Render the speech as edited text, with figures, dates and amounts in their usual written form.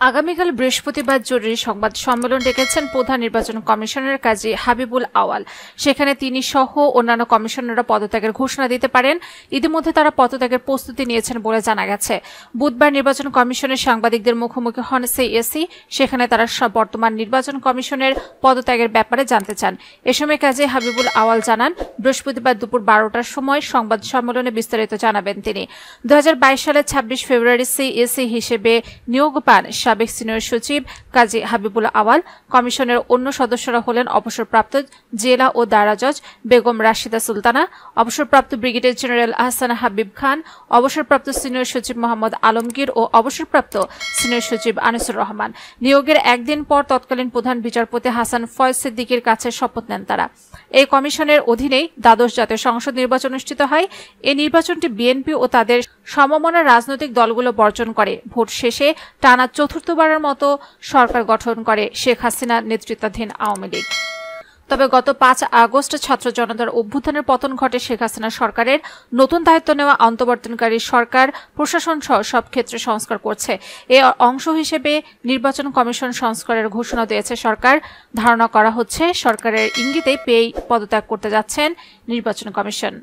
আগামীকাল বৃহস্পতিবার জরুরি সংবাদ সম্মেলন ডেকেছেন প্রধান নির্বাচন কমিশনার কাজী হাবিবুল আওয়াল। সেখানে তিনি সহ অন্যান্য কমিশনাররা পদত্যাগের ঘোষণা দিতে পারেন। ইতিমধ্যে তারা পদত্যাগের প্রস্তুতি নিয়েছেন বলে জানা গেছে। বুধবার নির্বাচন কমিশনের সাংবাদিকদের মুখোমুখি হন সিএসি। সেখানে তারা বর্তমান নির্বাচন কমিশনের পদত্যাগের ব্যাপারে জানতে চান। এ সময় কাজী হাবিবুল আওয়াল জানান, বৃহস্পতিবার দুপুর 12টার সময় সংবাদ সম্মেলনে বিস্তারিত জানাবেন তিনি। 2022 সালের 26 ফেব্রুয়ারি সিএসি হিসেবে নিয়োগ পান সাবেক সিনিয়র সচিব কাজী হাবিবুল আওয়াল। কমিশনের অন্য সদস্যরা হলেন অবসরপ্রাপ্ত জেলা ও দায়রা জজ বেগম রাশিদা সুলতানা, অবসরপ্রাপ্ত ব্রিগেডিয়ার জেনারেল আহসান হাবিব খান, অবসরপ্রাপ্ত সিনিয়র সচিব মোহাম্মদ আলমগীর ও অবসরপ্রাপ্ত সিনিয়র সচিব আনিসুর রহমান। নিয়োগের একদিন পর তৎকালীন প্রধান বিচারপতি হাসান ফয়েজ সিদ্দিকীর কাছে শপথ নেন তারা। এই কমিশনের অধীনেই দ্বাদশ জাতীয় সংসদ নির্বাচন অনুষ্ঠিত হয়। এই নির্বাচনটি বিএনপি ও তাদের সমমনা রাজনৈতিক দলগুলো বর্জন করে। ভোট শেষে টানা চতুর্থবারের মতো সরকার গঠন করে শেখ হাসিনা নেতৃত্বাধীন আওয়ামী লীগ। তবে গত 5 আগস্ট ছাত্র জনতার অভ্যুত্থানের পতন ঘটে শেখ হাসিনা সরকারের। নতুন দায়িত্ব নেওয়া অন্তর্বর্তীকারী সরকার প্রশাসন সহ সব ক্ষেত্রে সংস্কার করছে। এর অংশ হিসেবে নির্বাচন কমিশন সংস্কারের ঘোষণা দিয়েছে সরকার। ধারণা করা হচ্ছে সরকারের ইঙ্গিতে পেয়ে পদত্যাগ করতে যাচ্ছেন নির্বাচন কমিশন।